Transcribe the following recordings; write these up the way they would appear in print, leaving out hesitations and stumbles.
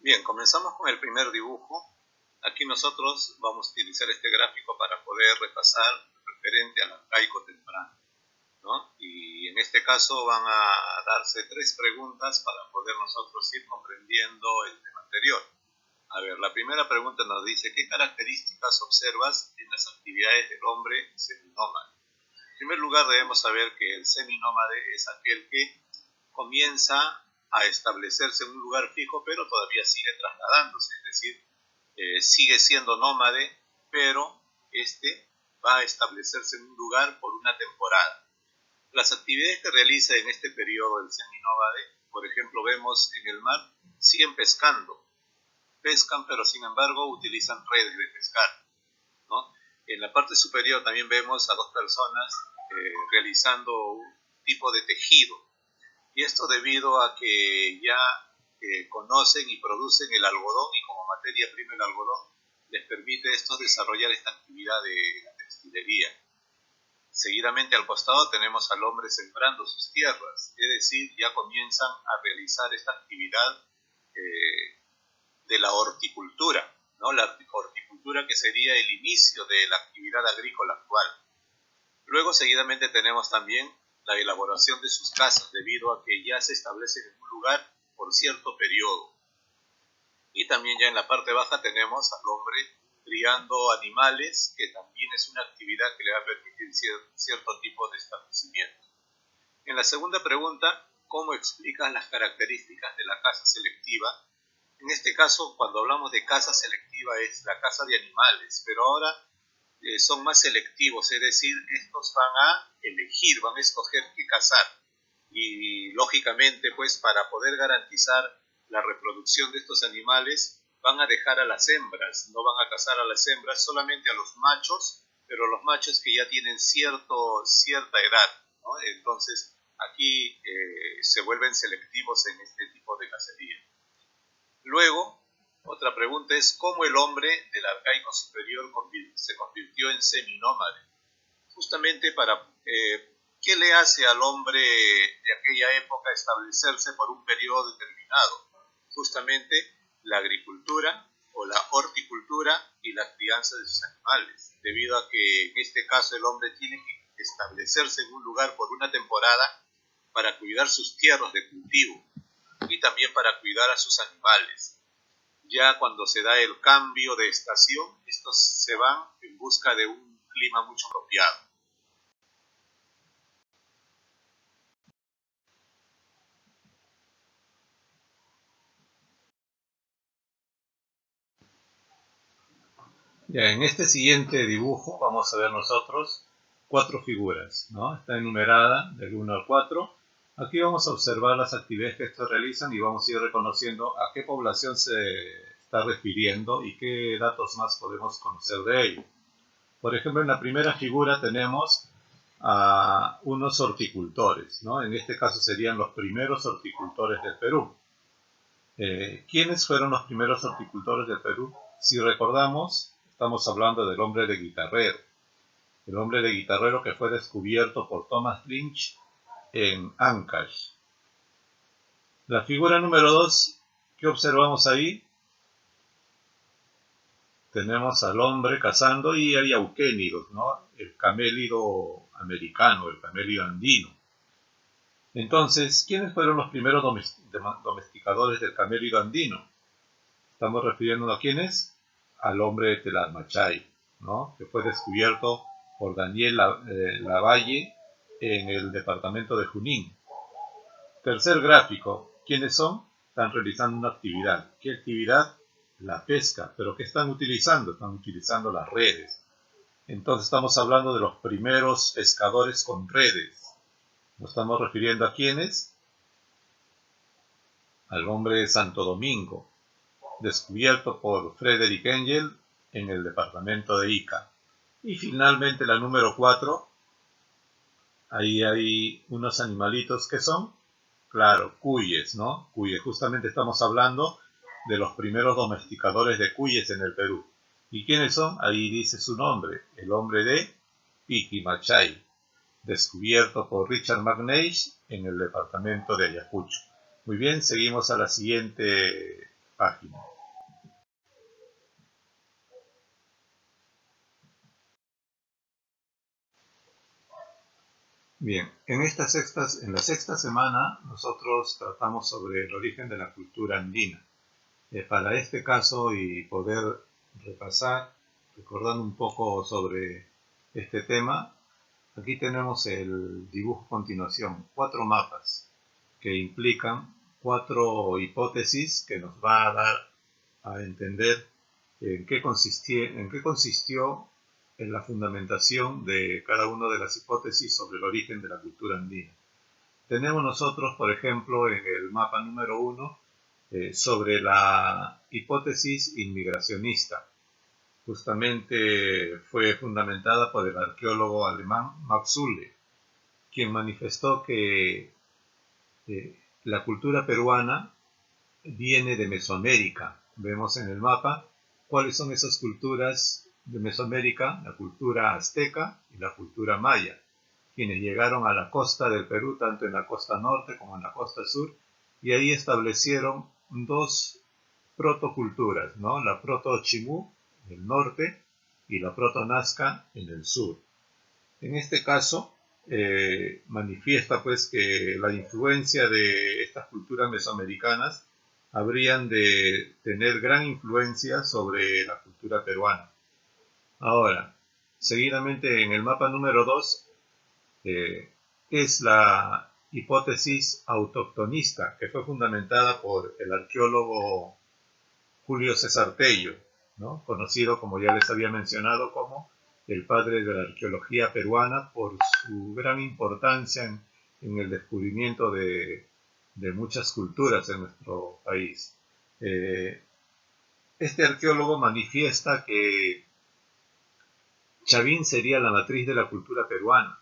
Bien, comenzamos con el primer dibujo. Aquí nosotros vamos a utilizar este gráfico para poder repasar referente al arcaico temprano, ¿no? Y en este caso van a darse 3 preguntas para poder nosotros ir comprendiendo el tema anterior. A ver, la primera pregunta nos dice: ¿qué características observas en las actividades del hombre seminómade? En primer lugar, debemos saber que el seminómade es aquel que comienza a establecerse en un lugar fijo, pero todavía sigue trasladándose, es decir, sigue siendo nómade, pero este va a establecerse en un lugar por una temporada. Las actividades que realiza en este periodo el seminómade, por ejemplo, vemos en el mar, siguen pescando, pescan, pero sin embargo utilizan redes de pescar, ¿no? En la parte superior también vemos a 2 personas realizando un tipo de tejido, y esto debido a que ya conocen y producen el algodón, y como materia prima el algodón les permite esto desarrollar esta actividad de la textilería. Seguidamente al costado tenemos al hombre sembrando sus tierras, es decir, ya comienzan a realizar esta actividad de la horticultura, ¿no? La horticultura que sería el inicio de la actividad agrícola actual. Luego seguidamente tenemos también la elaboración de sus casas, debido a que ya se establecen en un lugar por cierto periodo. Y también ya en la parte baja tenemos al hombre criando animales, que también es una actividad que le va a permitir cierto tipo de establecimiento. En la segunda pregunta, ¿cómo explicas las características de la caza selectiva? En este caso, cuando hablamos de caza selectiva, es la caza de animales, pero ahora son más selectivos, es decir, estos van a elegir, van a escoger qué cazar, y lógicamente pues para poder garantizar la reproducción de estos animales van a dejar a las hembras, no van a cazar a las hembras, solamente a los machos, pero los machos que ya tienen cierta edad, ¿no? Entonces aquí se vuelven selectivos en este tipo de cacería. Luego, otra pregunta es: ¿cómo el hombre del arcaico superior se convirtió en seminómade? Justamente ¿qué le hace al hombre de aquella época establecerse por un periodo determinado? Justamente la agricultura o la horticultura y la crianza de sus animales, debido a que en este caso el hombre tiene que establecerse en un lugar por una temporada para cuidar sus tierras de cultivo y también para cuidar a sus animales. Ya cuando se da el cambio de estación, estos se van en busca de un clima mucho apropiado. Ya, en este siguiente dibujo vamos a ver nosotros 4 figuras, ¿no? Está enumerada del 1 al 4. Aquí vamos a observar las actividades que estos realizan y vamos a ir reconociendo a qué población se está refiriendo y qué datos más podemos conocer de ello. Por ejemplo, en la primera figura tenemos a unos horticultores, ¿no? En este caso serían los primeros horticultores del Perú. ¿Quiénes fueron los primeros horticultores del Perú? Si recordamos, estamos hablando del hombre de Guitarrero. El hombre de Guitarrero que fue descubierto por Thomas Lynch en Ancash. La figura número 2, ¿qué observamos ahí? Tenemos al hombre cazando y hay auquénidos, ¿no? El camélido americano, el camélido andino. Entonces, ¿quiénes fueron los primeros domesticadores del camélido andino? Estamos refiriéndonos a quiénes, al hombre de Tlamatchay, ¿no? Que fue descubierto por Daniel Lavalle en el departamento de Junín. Tercer gráfico, ¿quiénes son? Están realizando una actividad. ¿Qué actividad? La pesca. ¿Pero qué están utilizando? Están utilizando las redes. Entonces estamos hablando de los primeros pescadores con redes. ¿Nos estamos refiriendo a quiénes? Al hombre de Santo Domingo, descubierto por Frederick Engel en el departamento de Ica. Y finalmente la número 4, ahí hay unos animalitos que son, claro, cuyes, ¿no? Cuyes, justamente estamos hablando de los primeros domesticadores de cuyes en el Perú. ¿Y quiénes son? Ahí dice su nombre, el hombre de Piquimachay, descubierto por Richard McNeish en el departamento de Ayacucho. Muy bien, seguimos a la siguiente página. Bien, en la sexta semana nosotros tratamos sobre el origen de la cultura andina. Para este caso y poder repasar, recordando un poco sobre este tema, aquí tenemos el dibujo a continuación, 4 mapas que implican 4 hipótesis que nos va a dar a entender en qué consistió en la fundamentación de cada una de las hipótesis sobre el origen de la cultura andina. Tenemos nosotros, por ejemplo, en el mapa número 1, sobre la hipótesis inmigracionista. Justamente fue fundamentada por el arqueólogo alemán Max Uhle, quien manifestó que la cultura peruana viene de Mesoamérica. Vemos en el mapa cuáles son esas culturas de Mesoamérica, la cultura azteca y la cultura maya, quienes llegaron a la costa del Perú, tanto en la costa norte como en la costa sur, y ahí establecieron 2 protoculturas, ¿no? La proto-Chimú en el norte y la proto-Nazca en el sur. En este caso, manifiesta pues que la influencia de estas culturas mesoamericanas habrían de tener gran influencia sobre la cultura peruana. Ahora, seguidamente en el mapa número 2 es la hipótesis autoctonista, que fue fundamentada por el arqueólogo Julio César Tello, ¿no? Conocido, como ya les había mencionado, como el padre de la arqueología peruana por su gran importancia en el descubrimiento de muchas culturas en nuestro país. Este arqueólogo manifiesta que Chavín sería la matriz de la cultura peruana.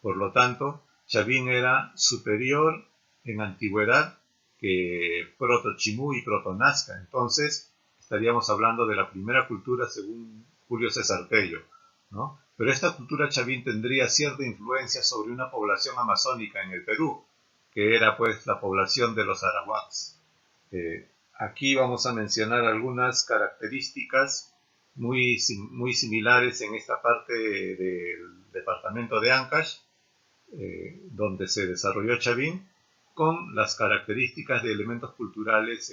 Por lo tanto, Chavín era superior en antigüedad que Proto-Chimú y Proto-Nazca. Entonces, estaríamos hablando de la primera cultura según Julio César Tello, ¿no? Pero esta cultura Chavín tendría cierta influencia sobre una población amazónica en el Perú, que era pues la población de los arawaks. Aquí vamos a mencionar algunas características muy similares en esta parte del departamento de Ancash, donde se desarrolló Chavín, con las características de elementos culturales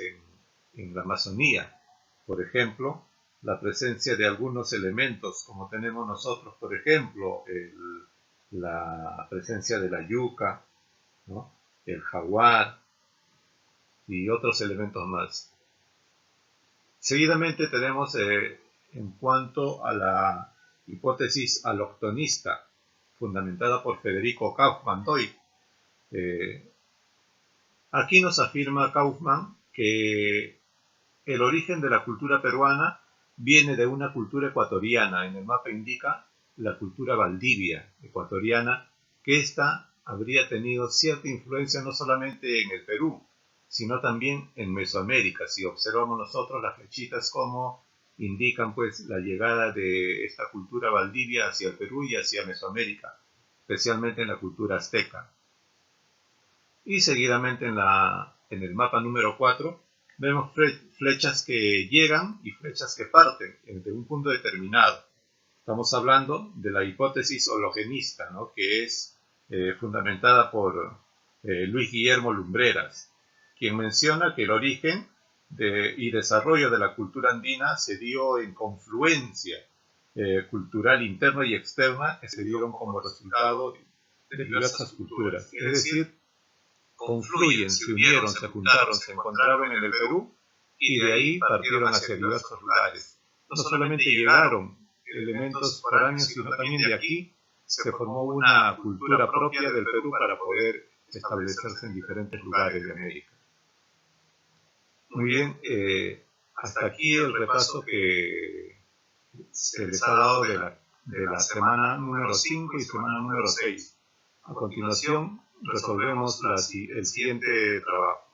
en la Amazonía. Por ejemplo, la presencia de algunos elementos, como tenemos nosotros, por ejemplo, la presencia de la yuca, ¿no? El jaguar y otros elementos más. Seguidamente tenemos en cuanto a la hipótesis aloctonista, fundamentada por Federico Kaufmann-Doig. Aquí nos afirma Kaufmann que el origen de la cultura peruana viene de una cultura ecuatoriana. En el mapa indica la cultura valdivia ecuatoriana, que ésta habría tenido cierta influencia no solamente en el Perú, sino también en Mesoamérica. Si observamos nosotros las flechitas como indican pues la llegada de esta cultura valdivia hacia el Perú y hacia Mesoamérica, especialmente en la cultura azteca. Y seguidamente en el mapa número 4 vemos flechas que llegan y flechas que parten de un punto determinado. Estamos hablando de la hipótesis hologenista, ¿no? Que es fundamentada por Luis Guillermo Lumbreras, quien menciona que el origen y desarrollo de la cultura andina se dio en confluencia cultural interna y externa que se dieron como resultado de diversas culturas. Es decir, confluyen, se unieron, se juntaron, se encontraron en el Perú y de ahí partieron hacia diversos lugares. No solamente llegaron elementos foráneos, sino también de aquí se formó una cultura propia del Perú para poder establecerse en diferentes lugares de América. Muy bien, hasta aquí el repaso que se les ha dado de la semana número 5 y semana número 6. A continuación, resolvemos el siguiente trabajo.